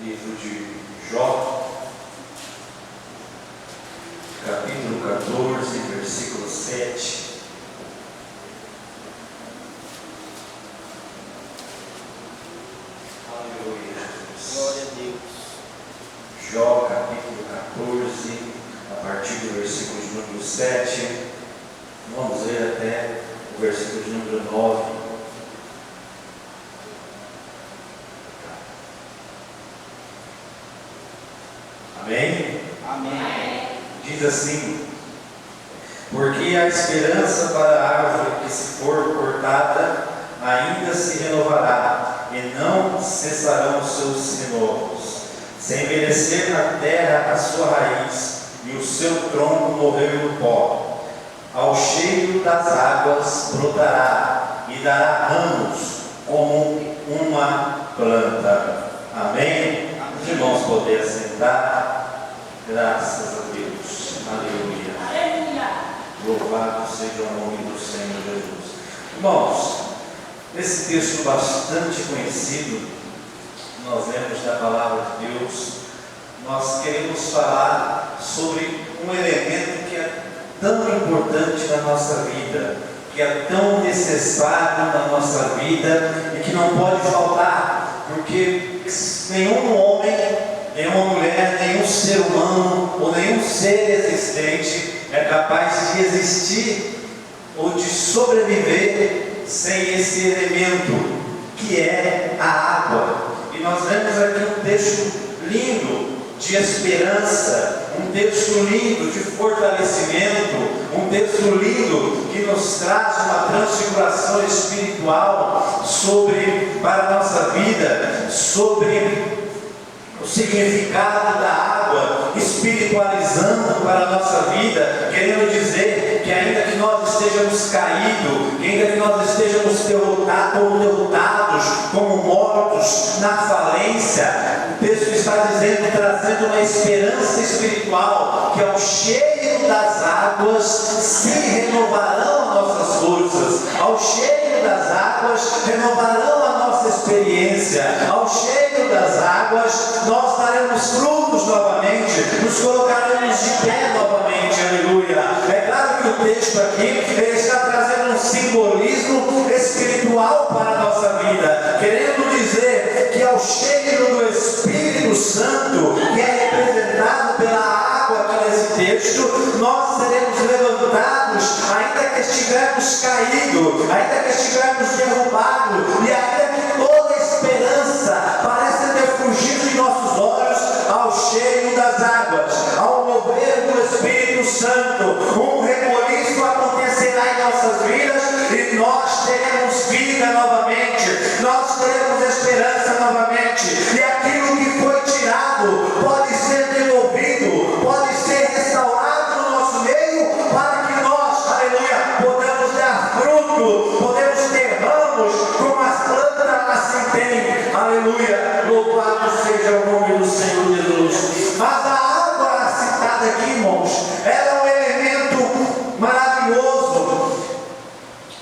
livro de Jó, capítulo 14, versículo 7. Aleluia. Glória a Deus. Jó, capítulo 14, a partir do versículo de número 7. Vamos ler até o versículo de número 9. Amém? Amém. Diz assim: porque a esperança para a árvore que se for cortada ainda se renovará, e não cessarão os seus renovos, sem envelhecer na terra a sua raiz, e o seu tronco morreu no pó. Ao cheiro das águas brotará, e dará ramos como uma planta. Amém? Os irmãos poderem sentar. Graças a Deus. Aleluia. Aleluia. Louvado seja o nome do Senhor Jesus. Irmãos, nesse texto bastante conhecido, nós lemos da palavra de Deus, nós queremos falar sobre um elemento que é tão importante na nossa vida, que é tão necessário na nossa vida e que não pode faltar, porque nenhum homem, nenhuma mulher, nenhum ser humano ou nenhum ser existente é capaz de existir ou de sobreviver sem esse elemento que é a água. E nós vemos aqui um texto lindo de esperança, um texto lindo de fortalecimento, um texto lindo que nos traz uma transfiguração espiritual para a nossa vida, sobre o significado da água, espiritualizando para a nossa vida, querendo dizer que ainda que nós estejamos caídos, que ainda que nós estejamos derrotados, como mortos na falência, o texto está dizendo, trazendo uma esperança espiritual, que ao cheiro das águas se renovarão as nossas forças, ao cheiro das águas renovarão a nossa experiência, ao cheiro das águas nós daremos frutos novamente, nos colocaremos de pé novamente, aleluia. É claro que o texto aqui ele está trazendo um simbolismo espiritual para a nossa vida, querendo dizer que ao cheiro do Espírito Santo, que é representado pela água aqui nesse texto, nós seremos levantados, ainda que estivermos caídos, ainda que estivermos derrubados, e ainda que toda esperança pareça ter fugido de nossos olhos, ao cheiro das águas, ao mover do Espírito Santo, um reboliço acontecerá em nossas vidas e nós teremos vida novamente, nós teremos esperança novamente, e aquilo que foi tirado pode ser devolvido, pode ser restaurado no nosso meio, para que nós, aleluia, podamos dar fruto, podemos ter ramos como as plantas assim têm, aleluia, louvado seja o nome do Senhor Jesus. Mas a água citada aqui, irmãos, ela é um elemento maravilhoso,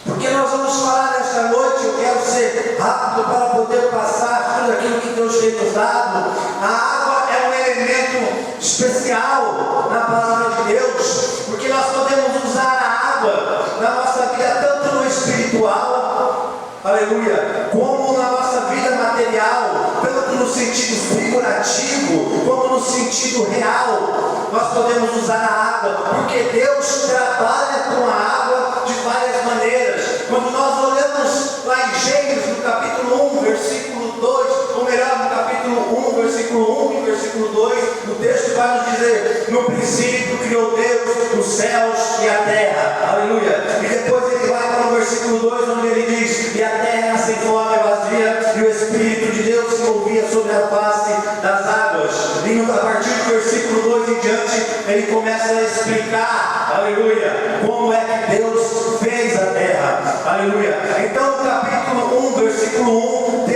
porque nós vamos falar nesta noite. Eu quero ser rápido para poder passar tudo aquilo que Deus tem nos dado. A água é um elemento especial na palavra de Deus, porque nós podemos usar a água na nossa vida, tanto no espiritual, aleluia, como na nossa vida material, tanto no sentido figurativo, como no sentido real. Nós podemos usar a água, porque Deus trabalha com a água de várias maneiras. Quando nós olhamos lá em Gênesis, no capítulo 1, versículo 2, ou melhor, no capítulo 1, versículo 1 e versículo 2, o texto vai nos dizer: no princípio criou Deus os céus e a terra, aleluia. E depois ele vai para o versículo 2, onde ele diz: e a terra era sem forma e vazia, e o Espírito de Deus se movia sobre a face das águas. E a partir do versículo 2 em diante, ele começa a explicar, aleluia, como é que Deus fez a terra, aleluia. Então, no capítulo 1, versículo 1,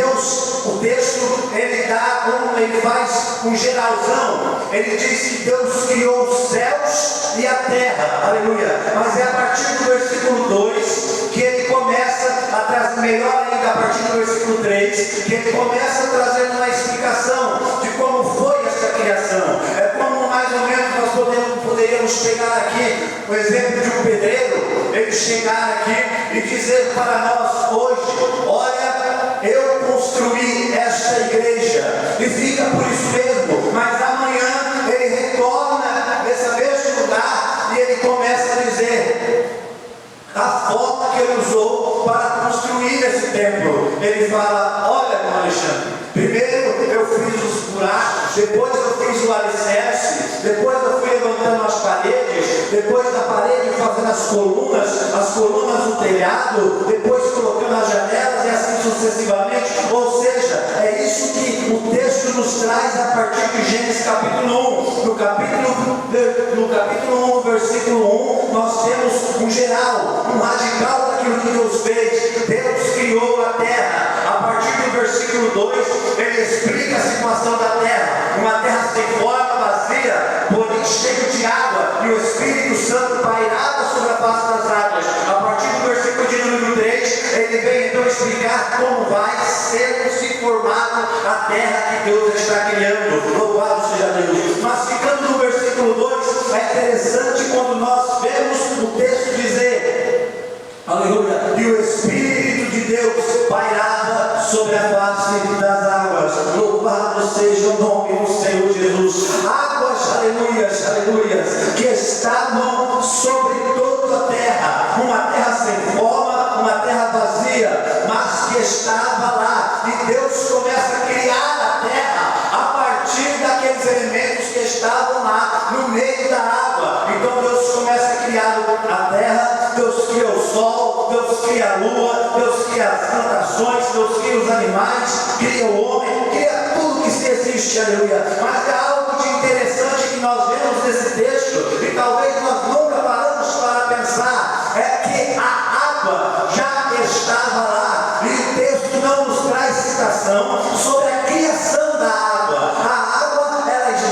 o texto, ele faz um geralzão. Ele diz que Deus criou os céus e a terra, aleluia. Mas é a partir do versículo 2 que ele começa a trazer, melhor ainda, a partir do versículo 3, que ele começa a trazer uma explicação de podemos pegar aqui o exemplo de um pedreiro, ele chegar aqui e dizer para nós hoje: olha, eu construí esta igreja, e fica por isso mesmo, mas amanhã ele retorna nesse mesmo lugar e ele começa a dizer a forma que ele usou para construir esse templo. Ele fala: olha, irmão Alexandre, primeiro eu fiz os buracos, depois eu fiz o alicerce, depois eu fui levantando as paredes, depois da parede fazendo as colunas do telhado, depois colocando as janelas e assim sucessivamente. Ou seja, é isso que o texto nos traz a partir de Gênesis capítulo 1. No capítulo 1, versículo 1, nós temos um geral, um radical daquilo que Deus fez. Deus criou a terra. A partir do versículo 2, ele explica a situação da terra: uma terra sem forma, vazia, porém cheia de água, e o Espírito Santo pairava sobre a face das águas. A partir do versículo de número 3, ele vem então explicar como vai ser se formado a terra que Deus está criando. Louvado seja Deus. Mas ficando no versículo 2, é interessante quando nós vemos o texto dizer, aleluia, e o Espírito de Deus pairava sobre a face das águas. Louvado seja o nome do Senhor Jesus. Águas, aleluias, aleluias, que estavam sobre toda a terra, uma terra sem forma, uma terra vazia, mas que estava lá. E Deus começa a criar a terra a partir daqueles elementos que estavam lá no meio da água. Então Deus começa a criar a terra, Deus cria o sol, Deus cria a lua, Deus cria as plantações, Deus cria os animais, cria o homem, cria tudo que se existe, aleluia. Mas há algo de interessante que nós vemos nesse texto, e talvez nós nunca paramos para pensar, é que a água já estava lá, e o texto não nos traz citação sobre a criação da água. A água, o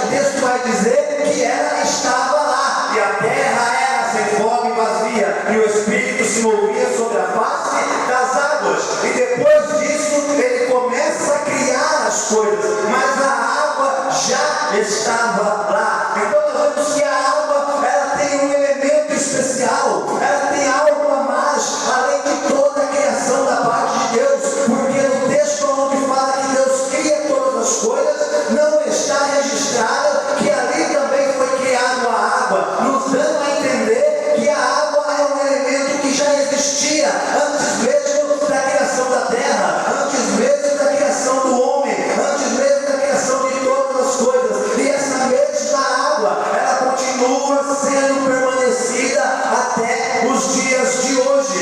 texto vai dizer que ela estava lá, e a terra era sem forma e vazia, e o Espírito se movia sobre a face das águas. E depois disso ele começa a criar as coisas, mas a água já estava lá. Então nós vemos que a água, ela tem um elemento especial, ela tem algo a mais, além de toda a criação da parte de Deus, porque no texto onde fala que Deus cria todas as coisas, não está registrado que ali também foi criado a água, nos dando a entender que a água é um elemento que já existia antes mesmo da criação da terra, antes mesmo da criação do homem, antes mesmo da criação de todas as coisas. E essa mesma água, ela continua sendo permanecida até os dias de hoje.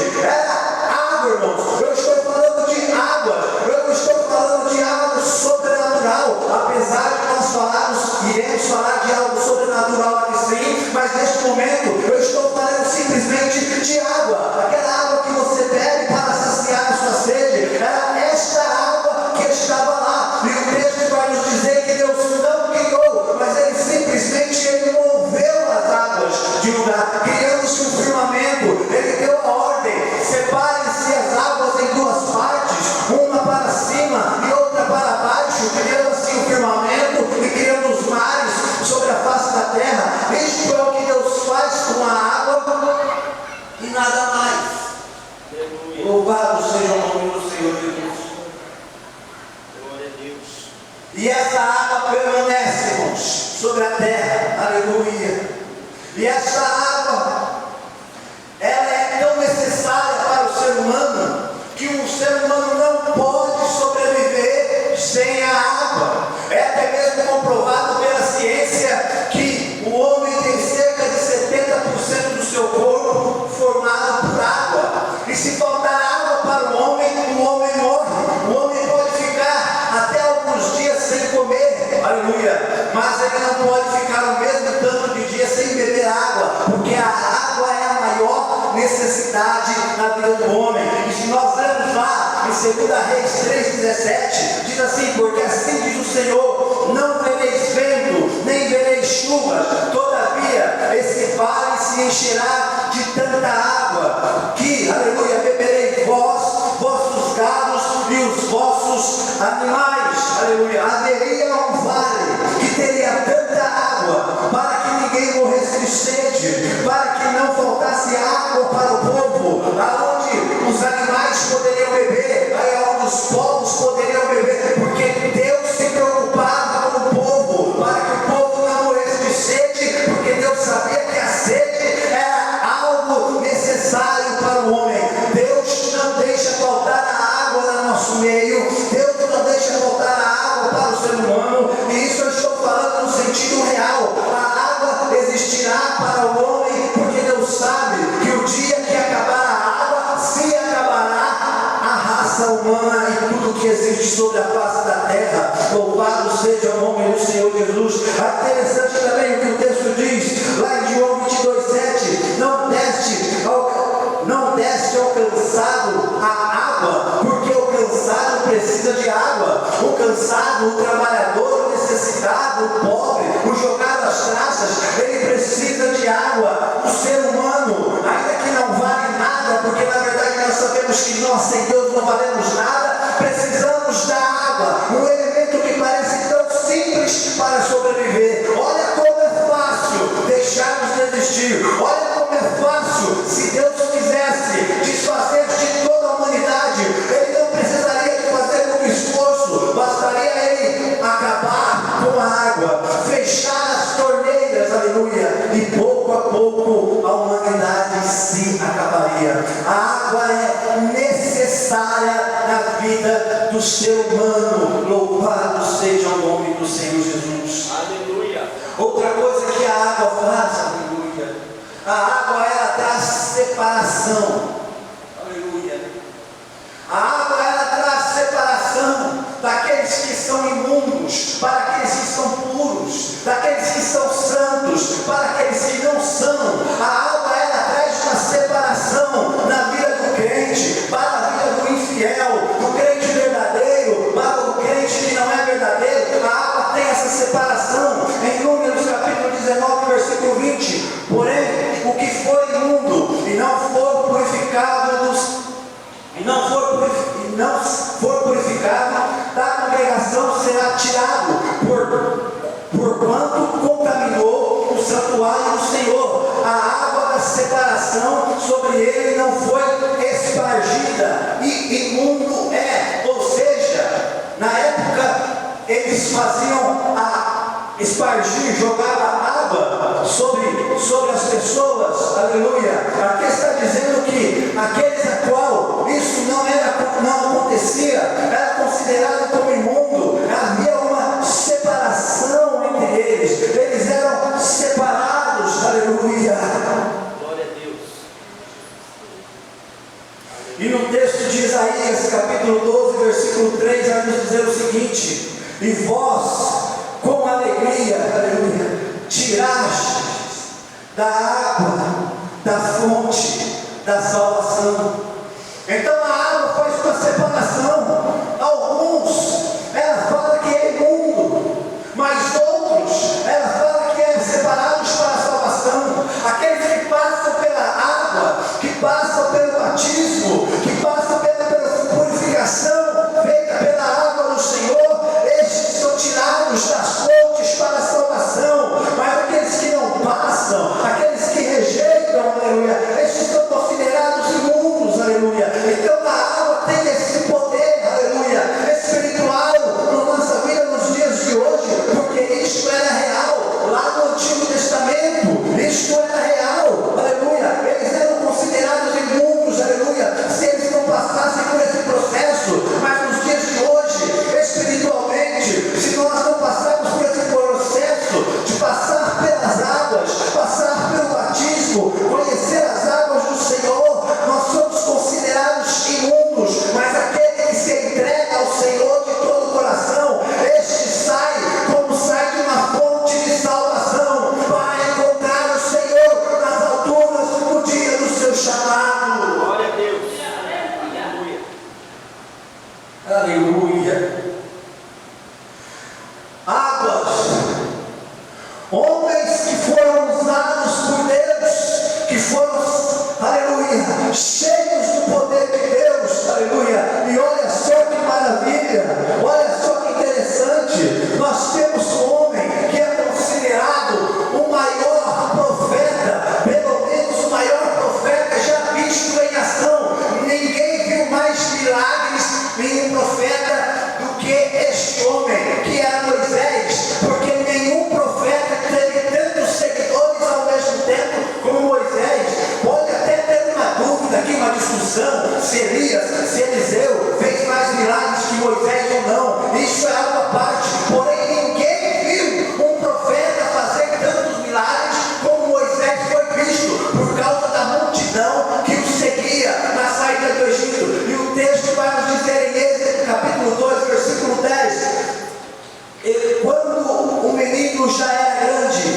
Água, irmãos, eu estou falando de água, eu não estou falando de algo sobrenatural, apesar de nós iremos falar de algo sobrenatural aqui sim, mas neste momento eu estou falando simplesmente de água, aquela água que você bebe para saciar a sua sede. Era esta água que estava lá, e o texto vai nos dizer que Deus não criou, mas ele simplesmente moveu as águas de um lugar, criando-se um firmamento. Ele deu a ordem: separem-se as águas em duas partes, uma para cima e outra para baixo, criando assim o firmamento e criando os mares sobre a face da terra. Isto é o que Deus faz com a água e nada mais. Aleluia. Louvado seja o nome do Senhor Jesus. Glória a Deus. E essa água permanece, irmãos, sobre a terra. Aleluia. E essa água, ela é tão necessária para o ser humano, que um ser humano não pode sobreviver sem a água. É até mesmo comprovado pela ciência que o homem tem cerca de 70% do seu corpo formado por água. E se faltar água para o homem morre. O homem pode ficar até alguns dias sem comer, aleluia, mas ele não pode ficar o mesmo tanto de dias sem beber água, porque a água é a maior necessidade na vida do homem. E se nós lemos lá em 2 Reis 3,17, diz assim: porque assim diz o Senhor, não vereis vento, nem vereis chuva, todavia esse vale se encherá de tanta água, que, aleluia, bebereis vós, vossos gados e os vossos animais. Aleluia. Haveria um vale que teria tanta água para que ninguém morresse de sede animais poderiam beber, onde os povos poderiam beber, porque Deus se preocupava com o povo, para que o povo não morresse de sede, porque Deus sabia que a sede era algo necessário para o homem. Deus não deixa faltar a água no nosso meio, Deus não deixa faltar a água para o ser humano, e isso eu estou falando no sentido real. A água existirá para o homem, porque Deus sabe que o dia que acabar a água, se acabará a raça humana e tudo que existe sobre a face da terra. Louvado seja o nome do Senhor Jesus. É interessante também o que o texto diz, lá em João 22:7, não deste ao cansado a água, porque o cansado precisa de água. O cansado, o trabalhador, o necessitado, o pobre, o jogado às traças, ele precisa de água. O ser humano, ainda que não vale nada, porque na verdade nós sabemos que nós sem Deus não valemos nada, precisamos da água, um elemento que parece tão simples para sobreviver. Olha como é fácil deixarmos de existir, olha como é fácil. Se Deus quisesse desfazer de toda a humanidade, Ele não precisaria de fazer muito esforço, bastaria Ele acabar com a água, fechar as torneiras, aleluia, e pouco a pouco a humanidade se acabaria. A água é necessária na vida do ser humano. Louvado seja o nome do Senhor Jesus. Aleluia. Outra coisa que a água faz, aleluia, a água ela traz separação, aleluia. A água ela traz separação daqueles que são imundos para aqueles que são puros, daqueles que são santos para aqueles que não são. A água ela traz uma separação na vida do crente para a vida do infiel, do crente verdadeiro para o crente que não é verdadeiro. A água tem essa separação. Em Números capítulo 19, versículo 20, porém o que for imundo e não for purificado da congregação será tirado, porquanto contaminou o santuário do Senhor. A água da separação sobre ele não foi espargida, e imundo é. Ou seja, na época eles faziam espargir, jogar a água sobre as pessoas, aleluia. Aqui está dizendo que aqueles a qual isso não acontecia, era considerado como imundo. Havia uma separação entre eles eram separados, aleluia. Glória a Deus. E no texto de Isaías, capítulo 12, versículo 3, vai nos dizer o seguinte: e vós, com alegria, aleluia, tirastes da água, da fonte da salvação. Então a água faz uma separação. Alguns, ela fala que é imundo, mas outros, ela fala que é separados para a salvação. Aqueles que passam pela água, que passam pelo batismo, que passam pela purificação feita pela água do Senhor, estes são tirados das fontes para a salvação. Mas aqueles que não passam, aqueles que rejeitam, aleluia, estes são considerados imundos, aleluia. Então a água tem esse poder, aleluia, espiritual na nossa vida nos dias de hoje, porque isto era real lá no Antigo Testamento, isto era real, aleluia. Eles eram considerados imundos, aleluia, se eles não passassem por esse processo. Mas nos dias de hoje, espiritualmente, se nós não passarmos por esse processo de passar pelas águas, passar pelo batismo, conhecer as águas do Senhor, nós somos considerados imundos. Mas aquele que se entrega ao Senhor de todo o coração, este sai como sai de uma fonte de salvação, para encontrar o Senhor nas alturas no dia do seu chamado. Glória a Deus. Aleluia. Aleluia. Águas, homens que foram usados por Deus, que foram, aleluia, cheios do poder de Deus, aleluia. E olha só que maravilha, olha só que interessante. Nós temos um homem que é considerado o maior profeta, pelo menos o maior profeta já visto em ação. Ninguém viu mais este homem que era Moisés, porque nenhum profeta teve tantos seguidores ao mesmo tempo como Moisés. Pode até ter uma dúvida aqui, uma discussão, se Elias, se Eliseu fez mais milagres que Moisés ou não. Isso é algo à parte, porém ninguém viu um profeta fazer tantos milagres como Moisés foi visto, por causa da multidão que o seguia na saída do Egito. E o texto vai nos dizer em Êxodo capítulo 2, versículo 10, quando o menino já era grande,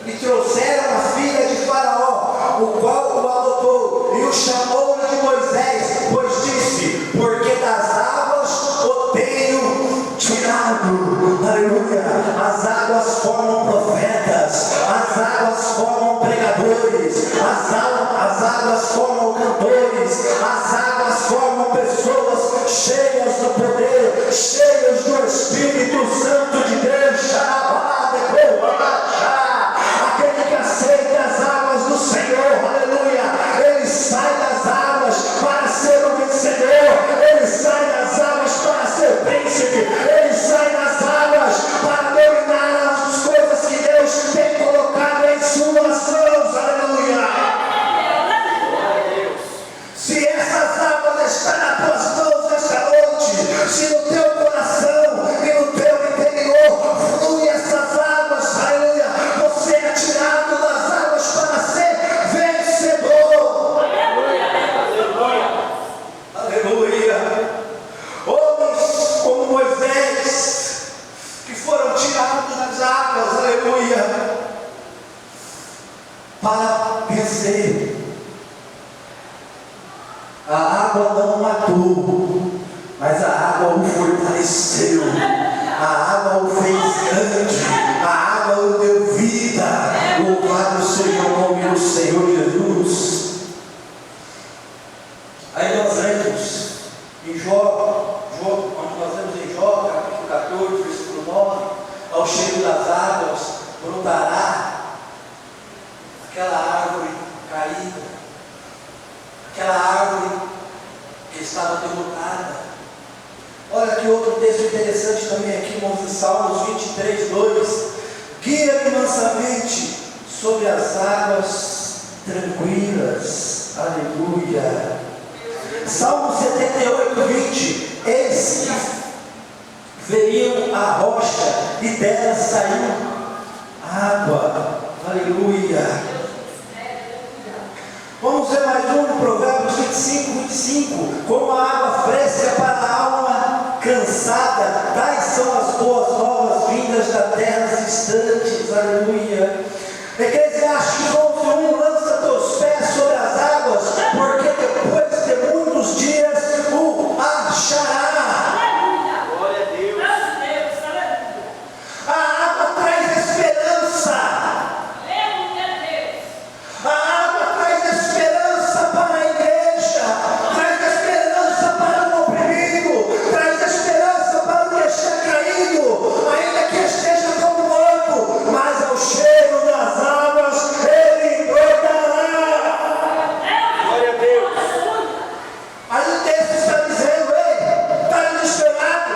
lhe trouxeram a filha de Faraó, o qual o adotou, e o chamou de Moisés, pois disse: porque das águas o tenho tirado. Aleluia. As águas formam profetas, as águas formam pregadores, as águas formam cantores, as águas formam pessoas cheias do poder, cheias do Espírito Santo de Deus. Aquele que aceita as águas do Senhor, aleluia, ele sai das águas para ser um vencedor, ele sai das águas para ser príncipe, ele sai das águas para dominar as coisas que Deus tem colocado em suas mãos, aleluia. Se essas águas estão nas tuas mãos nesta noite, se no teu coração e no teu interior flui essas águas, aleluia, você é tirado das águas para ser vencedor. Aleluia. Homens como Moisés, que foram tirados das águas, aleluia, para vencer. A água não matou, mas a água o fortaleceu, a água o fez grande, a água o deu vida. Louvado seja o nome do Senhor Jesus. Aí nós lemos em Jó, onde nós lemos em Jó, capítulo 14, versículo 9: ao cheiro das águas brotará aquela árvore caída, aquela árvore que estava derrotada. Olha que outro texto interessante também aqui, irmãos, em Salmos 23, 2: guia-me mansamente sobre as águas tranquilas. Aleluia. Salmo 78, 20: eis que feriam a rocha e dela saiu água. Aleluia. Vamos ver mais um, Provérbios 25, 25: como a água fresca para a alma cansada, tais são as boas novas vindas da terras distantes. Aleluia. Eclesiastes 11:1: lança teus pés sobre as águas, porque depois de muitos dias o achará. Glória a Deus. A água traz esperança. A água traz esperança para a igreja, traz esperança para o oprimido, traz esperança para o que está caído, ainda que esteja como morto, mas ao cheiro das águas ele brotará. Glória a Deus. Aí o texto está dizendo: ei, está desesperado,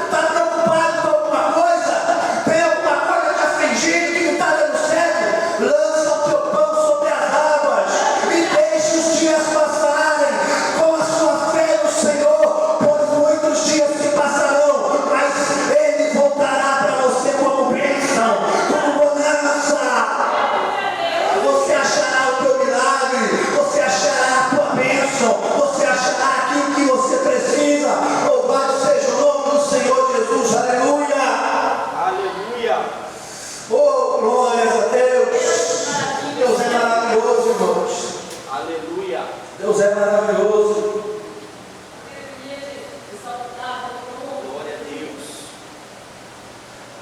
está preocupado com alguma coisa, tem alguma coisa que afligindo, que não está dando certo, lança o teu pão sobre as águas e deixe os dias passarem com a sua fé no Senhor, pois muitos dias se passarão, mas ele voltará para você como bênção, como bonança. Você achará o teu milagre, você achará a tua bênção, você achará aquilo que você precisa. Louvado seja o nome do Senhor Jesus. Aleluia. Aleluia. Oh, glórias a Deus. Deus é maravilhoso, irmãos. Aleluia. Deus é maravilhoso. Glória a Deus.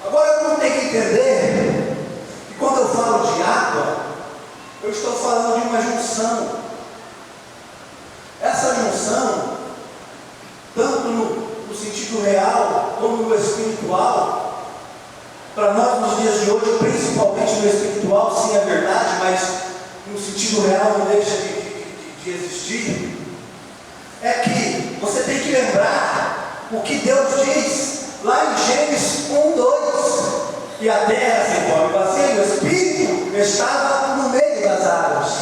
Agora eu tenho que entender que quando eu falo de água, eu estou falando de uma junção. Essa junção, tanto no sentido real como no espiritual, para nós nos dias de hoje, principalmente no espiritual, sim, é verdade, mas no sentido real não deixa de existir, é que você tem que lembrar o que Deus diz lá em Gênesis 1:2. E a terra sem forma e vazia, e o Espírito estava no meio das águas.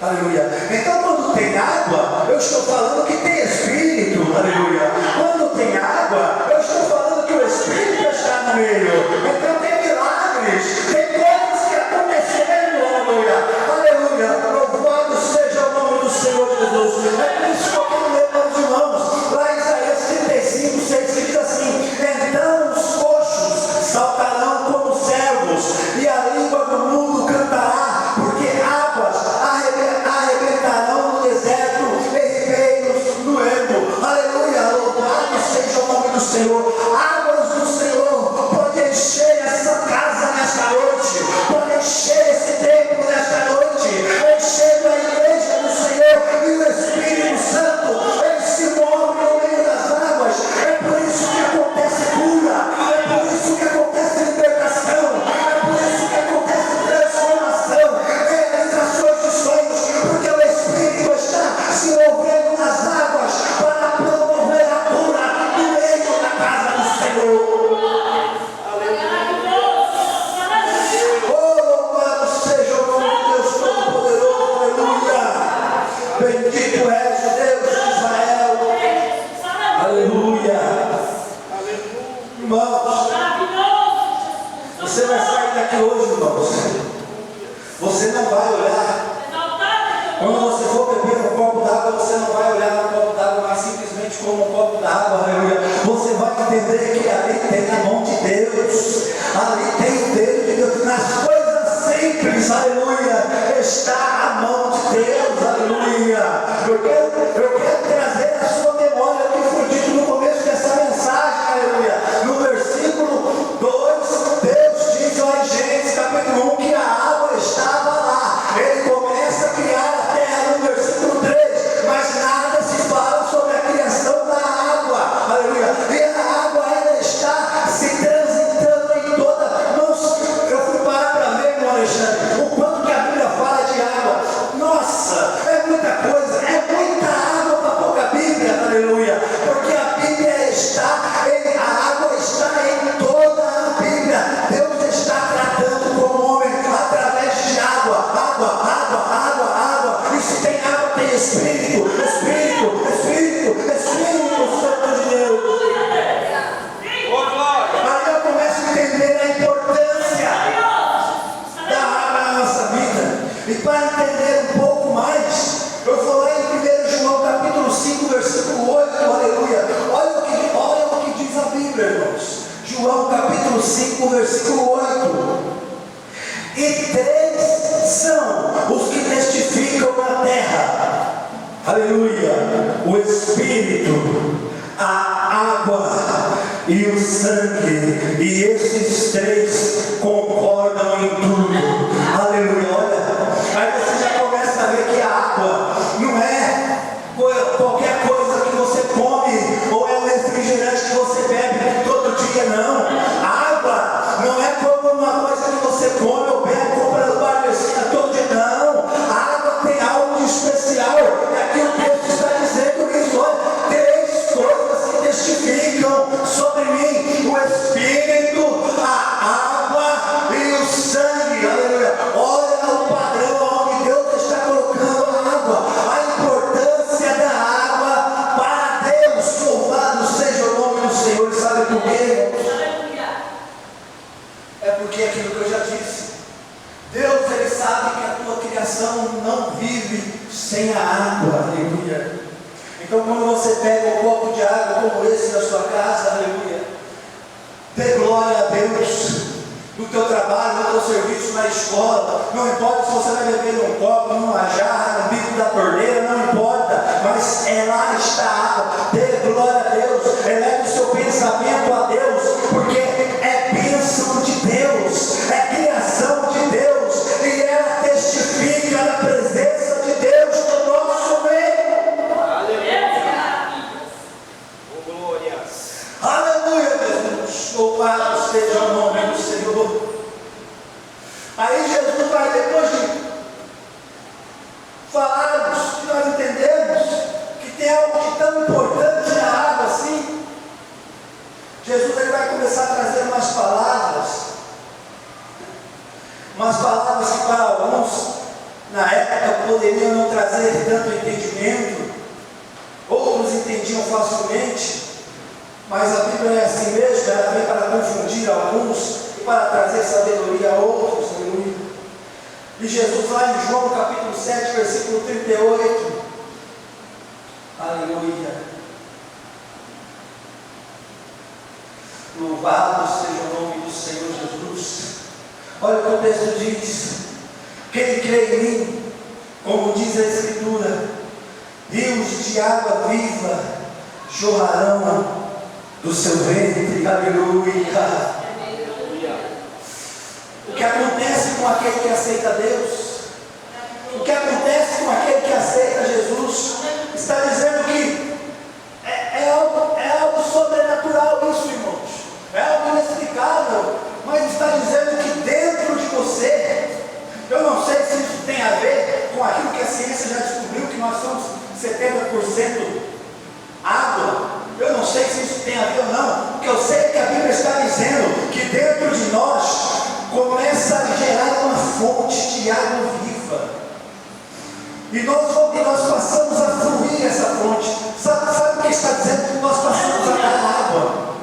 Aleluia. Então quando tem água, eu estou falando que tem Espírito. Aleluia. Quando tem água, eu estou falando que o Espírito está no meio. Então tem milagres, tem coisas que aconteceram. Aleluia. Aleluia. Louvado seja o nome do Senhor Jesus. É por isso que eu quero ler para os irmãos lá em Isaías 35:6, que diz assim: então os coxos saltarão como servos, e a língua do mundo cantará, porque águas arrebentarão no deserto, e ribeiros no ermo. Aleluia, louvado seja o nome do Senhor. Águas do Senhor pode encher essa casa nesta noite, pode encher esse templo nesta noite, enchendo a igreja do Senhor, e o Espírito Santo, ele se move no meio das águas. É por isso que acontece cura, é por isso que acontece libertação, é por isso que acontece transformação, realizações de sonhos, porque o Espírito está se movendo nas águas para promover a cura no meio da casa do Senhor. Oh, louvado seja o nome de Deus Todo-Poderoso, aleluia. Bendito és o Deus de Israel, aleluia. Irmãos, você vai sair daqui hoje, irmãos. Você não vai olhar. Quando você for beber um copo d'água, você não vai olhar no copo d'água, mas simplesmente como um copo d'água, aleluia. Você vai entender que ali tem a mão de Deus, ali tem o dedo de Deus. Nas coisas simples, aleluia, está a mão de Deus, aleluia. Eu quero trazer a sua memória o que foi dito no começo dessa mensagem, aleluia. No versículo 2, Deus diz lá em Gênesis capítulo 1 que a água estava lá. Ele começa a criar a terra no versículo 3, mas nada se fala sobre a criação da água, aleluia. E a água ela está se transitando em toda. Eu fui parar para ver, meu Alexandre, o quanto que a Bíblia fala de água. Nossa, é muita coisa, é muita água para pouca Bíblia, aleluia. Porque a Bíblia a água está em toda a Bíblia. Deus está tratando com o homem através de água, água, água, água, água. E se tem água, tem Espírito, Espírito, Espírito, Espírito Santo de Deus. Aí eu começo a entender a importância da água na nossa vida. E para entender um pouco mais, eu vou lá em 1 João capítulo 5, versículo 8, aleluia. Olha o que diz a Bíblia, irmãos. João capítulo 5, versículo 8. E 3 são os que testificam na terra, aleluia: o Espírito, a água e o sangue, e esses 3 concordam em tudo, aleluia. Olha, aí você já começa a ver que a água não é qualquer coisa que você come, ou é um refrigerante que você bebe todo dia, não. A água não é como uma coisa que você come ou bebe, compra no bar de esquina todo dia, não. A água tem algo de especial, e aqui o texto está dizendo isso. Olha, 3 coisas que testificam sobre mim: o Espírito, a água e o sangue, aleluia. Olha o padrão onde Deus está colocando a água, a importância da água para Deus. Louvado seja o nome do Senhor. E sabe por quê? É porque é aquilo que eu já disse. Deus, ele sabe que a tua criação não vive sem a água, aleluia. Então quando você pega um copo de água como esse na sua casa, aleluia, dê glória a Deus. No teu trabalho, no teu serviço, na escola, não importa se você vai beber num copo, numa jarra, no bico da torneira, não importa, mas lá está a água. Dê glória a Deus, eleve o seu pensamento a Deus, porque é bênção de Deus, é criação de Deus, e ela testifica da presença de Deus no nosso meio. Aleluia, Jesus. Louvado seja o nome do Senhor. Aí Jesus vai, depois de falarmos, que nós entendemos que tem algo de tão importante Mas a Bíblia é assim mesmo, ela vem para confundir alguns e para trazer sabedoria a outros. Aleluia. E Jesus lá em João capítulo 7, versículo 38. Aleluia. Louvado seja o nome do Senhor Jesus. Olha o que o texto diz: quem crê em mim, como diz a Escritura, rios de água viva jorrarão do seu ventre. Aleluia. O que acontece com aquele que aceita Deus, o que acontece com aquele que aceita Jesus, está dizendo que é algo sobrenatural isso, irmãos, é algo inexplicável, mas está dizendo que dentro de você, eu não sei se isso tem a ver com aquilo que a ciência já descobriu, que nós somos 70% água. Eu não sei se isso tem a ver ou não. O que eu sei é que a Bíblia está dizendo que dentro de nós começa a gerar uma fonte de água viva, e nós passamos a fluir essa fonte. Sabe o que está dizendo? Nós passamos a dar água.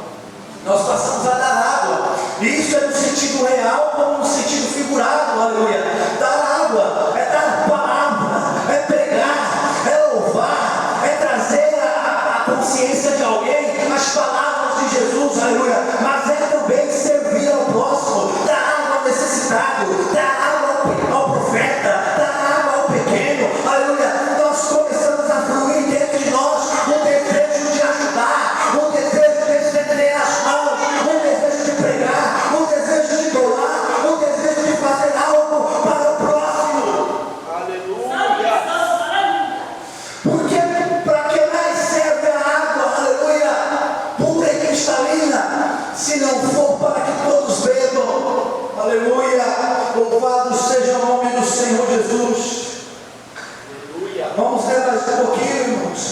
Nós passamos a dar água. E isso é no sentido real como no sentido figurado. Aleluia. Dar água é dar palavra, é pregar, é louvar, é trazer a consciência de alguém as palavras de Jesus. Aleluia. Mas é também servir ao próximo, dar água ao necessitado, dar água ao profeta, dar água ao pequeno. Aleluia. Nós começamos a fluir dentro de nós um desejo de ajudar, um desejo de estender as mãos, um desejo de pregar, um desejo de doar, um desejo de fazer algo para o próximo. Aleluia. Porque para que mais serve a água, aleluia, pura e cristalina, se não for para que todos bebam? Aleluia. Louvado seja o nome do Senhor Jesus. Aleluia. Vamos ler mais um pouquinho, irmãos,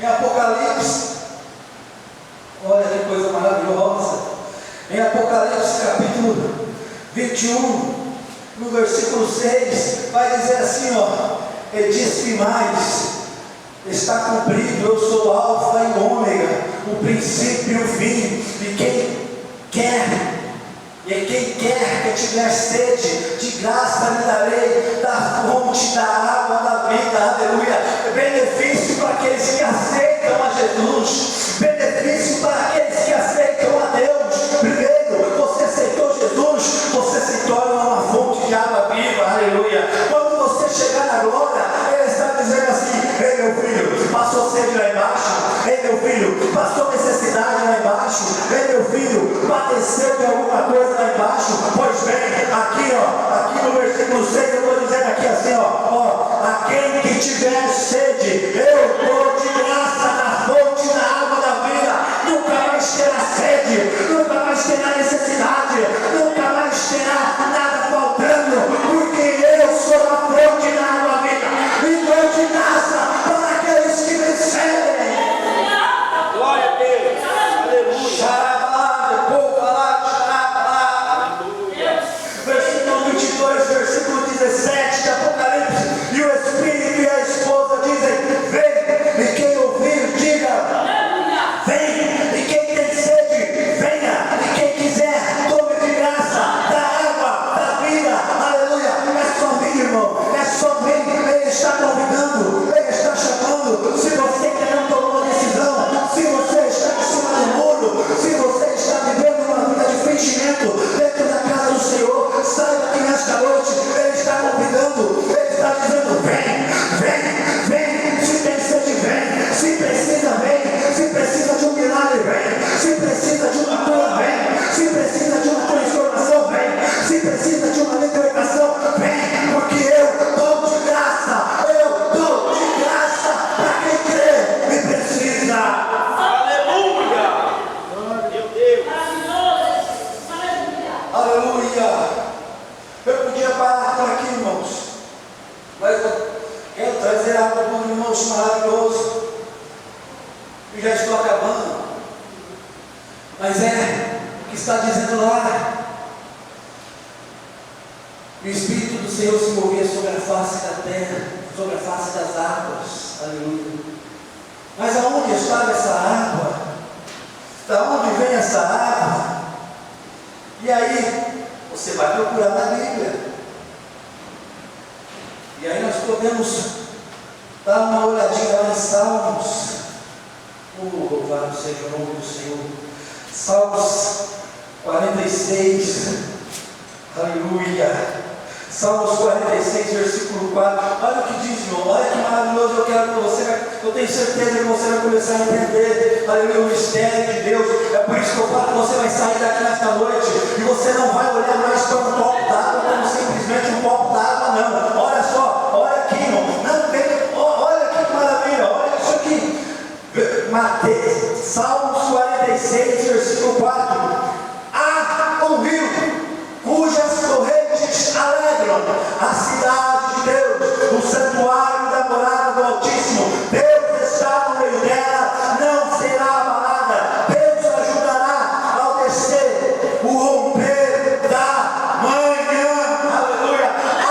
em Apocalipse. Olha que coisa maravilhosa. Em Apocalipse capítulo 21, no versículo 6, vai dizer assim, ó: e disse mais: está cumprido, eu sou o alfa e o ômega, o princípio e o fim, e quem quer que tiver sede, de graça lhe darei da fonte da água da vida. Aleluia. Benefício para aqueles que aceitam a Jesus, benefício para aqueles que aceitam a Deus. Primeiro, você aceitou Jesus, você se torna uma fonte de água viva. Aleluia. Quando você chegar na glória, Ele está dizendo assim: ei meu filho, passou sede lá embaixo? Ei meu filho, passou necessidade lá embaixo? Ei meu filho, padeceu de alguma coisa lá embaixo? Pois bem, aqui no versículo 6 eu estou dizendo aqui assim, ó, a quem que tiver sede, eu dou de graça da fonte da água da vida. Nunca mais terá sede, nunca mais terá necessidade, nunca mais terá nada faltando, porque eu sou a fonte da água da vida, e dou de graça para aqueles que me seguem. Glória a Deus. Aleluia. Versículo 22, versículo 17 de Apocalipse: e o Espírito e a esposa dizem: vem, e quem ouvir, diga: vem, e quem tem sede, venha, e quem quiser, tome de graça da água da vida. Aleluia. É só vir, irmão, é só vir. Ele está convidando, Ele está chamando. Se você ainda não tomou decisão, se você está em cima do muro, se você está vivendo uma vida de fingimento dentro da casa do Senhor, saiba que nesta noite Ele está convidando, Ele está dizendo: vem, vem, vem. Se tem sede, vem. Se precisa, vem. Se precisa de um milagre, vem. Se precisa de uma cura, vem. Se precisa de uma transformação, vem. Se precisa de uma libertação, vem. Porque eu dou de graça, para quem crê e precisa. Aleluia. Meu Deus. Aleluia. Eu podia parar por aqui, irmãos, mas eu quero trazer algo para um irmão maravilhoso, e já estou acabando. Mas é o que está dizendo lá: o Espírito do Senhor se movia sobre a face da terra, sobre a face das águas. Aleluia. Mas aonde estava essa água? Da onde vem essa água? E aí, você vai procurar na Bíblia. E aí nós podemos dar uma olhadinha lá em Salmos. Louvado seja o nome do Senhor. Salmos 46. Aleluia. Salmos 46, versículo 4. Olha o que diz, irmão. Olha que maravilhoso. Eu tenho certeza que você vai começar a entender, aleluia, o mistério de Deus. É por isso que eu falo que você vai sair daqui nesta noite e você não vai olhar mais para um copo d'água como simplesmente um copo d'água, não. Olha só, olha aqui, irmão. Não tem, olha que maravilha, olha isso aqui. Mateus, Salmos 46, versículo 4. Há um rio cujas correntes alegram a cidade de Deus, o santuário da morada do Altíssimo. Deus está no meio dela, não será abalada. Deus ajudará ao descer o romper da manhã. Aleluia. Há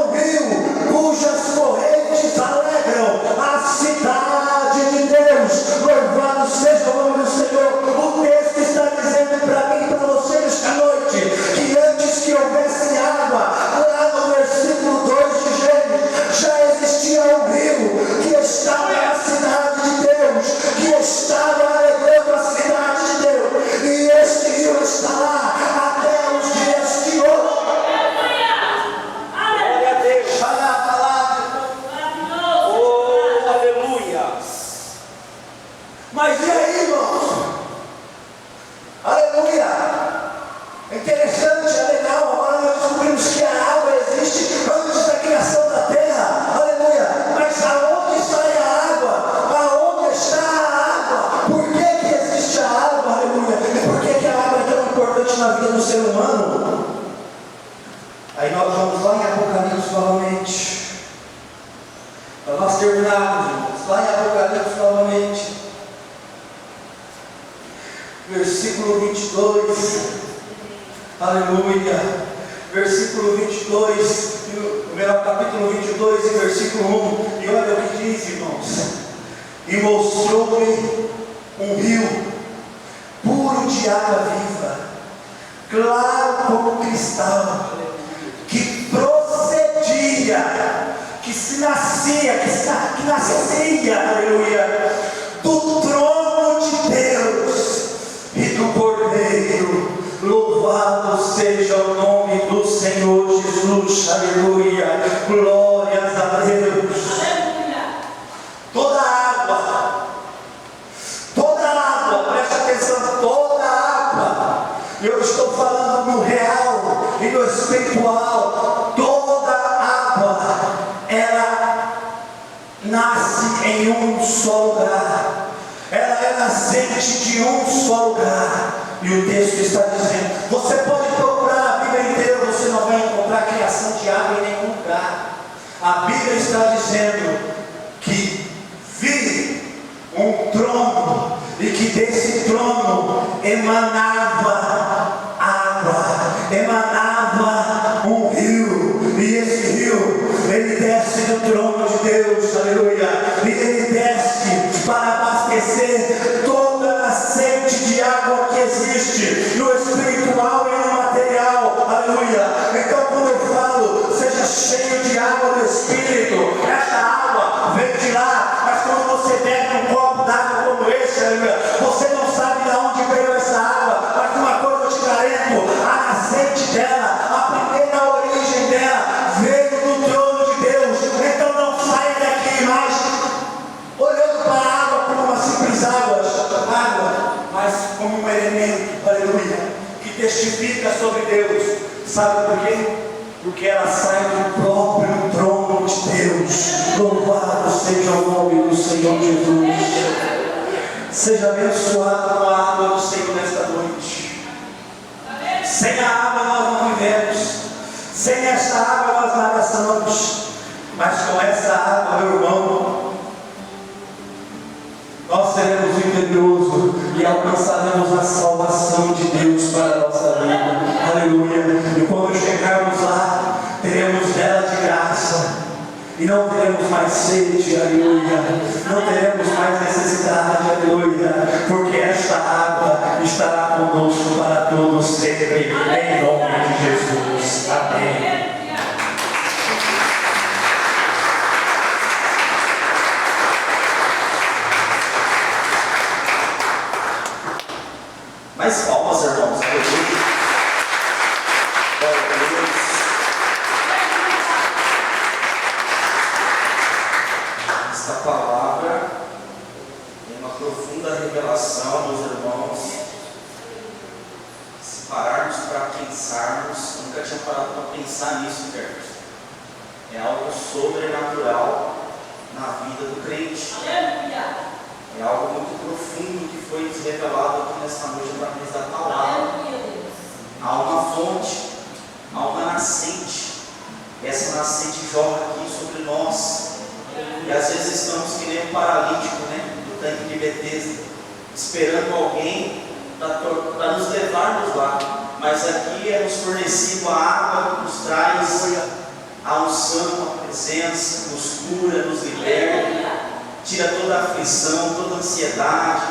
um rio cujas correntes alegram a cidade de Deus. Louvado seja o nome do Senhor. O texto está dizendo para mim e para você esta noite que antes que houvesse água, lá no versículo 2 de Gênesis, já existia um rio que estava na cidade de Deus, que estava alegrando a cidade de Deus, e este rio está lá até os dias de hoje. Glória a Deus. Está na palavra. Oh, aleluia. Mas e aí, irmãos? Aleluia! É interessante, é legal. Agora nós descobrimos que a água existe antes da criação da terra. Aleluia! Mas aonde sai a água? Aonde está a água? Por que existe a água? Aleluia! E por que a água é tão importante na vida do ser humano? Aí nós vamos lá em Apocalipse novamente. Para nós terminarmos, irmãos. Lá em Apocalipse novamente. Versículo 22, aleluia, versículo 22, capítulo 22 e versículo 1, e olha o que diz, irmãos: e mostrou-me um rio puro de água viva, claro como cristal, que procedia, que nascia, aleluia, do trono de Deus e do Cordeiro. Louvado seja o nome do Senhor Jesus, aleluia, glórias a Deus. Toda água, preste atenção, toda água, eu estou falando no real e no espiritual, toda água, ela nasce em um só lugar. Ela é nascente de um só lugar. E o texto está dizendo, você pode procurar a Bíblia inteira, você não vai encontrar a criação de água em nenhum lugar. A Bíblia está dizendo que vi um trono e que desse trono emanava água, emanava um rio, e esse rio, ele desce do trono de Deus, aleluia, e ele desce para abastecer toda a nascente de água que existe no espiritual e no material, aleluia. Então quando eu falo, seja cheio de água do Espírito, essa água vem de lá, mas quando você bebe um copo d'água como esse, aleluia, você não sabe de onde veio essa água, mas uma coisa eu te garanto, a nascente dela, a primeira origem dela, veio do trono de Deus. Então não saia daqui mais olhando para a água como uma simples água, mas como um elemento, aleluia, que testifica sobre Deus. Sabe por quê? Porque ela sai do próprio trono de Deus. Louvado seja o nome do Senhor Jesus. Seja abençoado com a água do Senhor nesta noite. Sem a água nós não vivemos, sem esta água nós nada somos, mas com essa água, meu irmão, nós seremos vitoriosos e alcançaremos a salvação de Deus para a nossa vida. Aleluia. E quando chegarmos lá, teremos dela de graça. E não teremos mais sede, aleluia. Não teremos mais necessidade, aleluia. Porque esta água conosco para todos sempre, em nome de Jesus. Amém. Mais palmas, irmãos. Glória a Deus. Esta palavra é uma profunda revelação, meus irmãos. Se pararmos para pensarmos, nunca tinha parado para pensar nisso, Carlos. É algo sobrenatural na vida do crente. É algo muito profundo que foi revelado aqui nesta noite através da palavra. Há uma fonte, há uma nascente. E essa nascente jorra aqui sobre nós. E às vezes estamos que nem um paralítico, do tanque de Betesda, esperando alguém para nos levarmos lá. Mas aqui é nos fornecido a água que nos traz a unção, a presença, nos cura, nos liberta. Tira toda a aflição, toda a ansiedade,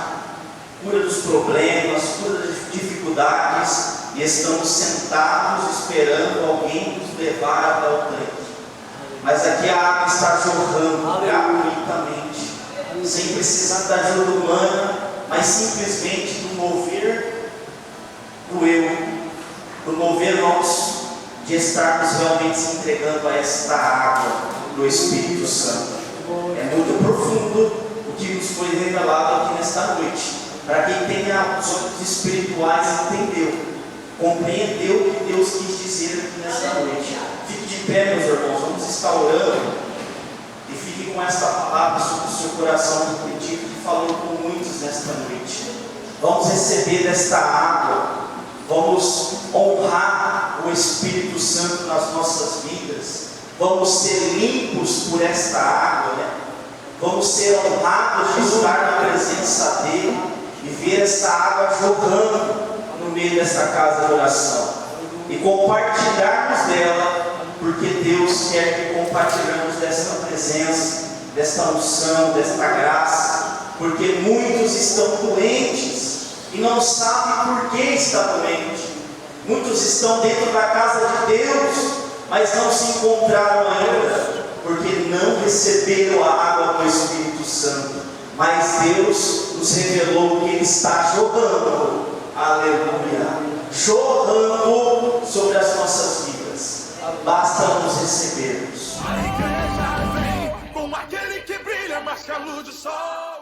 cura dos problemas, cura das dificuldades, e estamos sentados esperando alguém nos levar até o tanque. Mas aqui a água está jorrando gratuitamente, sem precisar da ajuda humana, mas simplesmente do mover do eu, do mover nosso, de estarmos realmente se entregando a esta água do Espírito Santo. É muito profundo o que nos foi revelado aqui nesta noite. Para quem tenha os olhos espirituais, entendeu, compreendeu o que Deus quis dizer aqui nesta noite. Fique de pé, meus irmãos, vamos estar orando. E fique com esta palavra sobre o seu coração, que acredito que falou com muitos nesta noite. Vamos receber desta água, vamos honrar o Espírito Santo nas nossas vidas. Vamos ser limpos por esta água, Vamos ser honrados de estar na presença dEle e ver esta água jorrando no meio desta casa de oração. E compartilharmos dela, porque Deus quer que compartilhemos desta presença, desta unção, desta graça, porque muitos estão doentes e não sabem por que está doente. Muitos estão dentro da casa de Deus, mas não se encontraram ainda, porque não receberam a água do Espírito Santo. Mas Deus nos revelou que Ele está jorrando, aleluia, jorrando sobre as nossas vidas. Basta nos recebermos. A igreja vem com aquele que brilha mais que a luz do sol.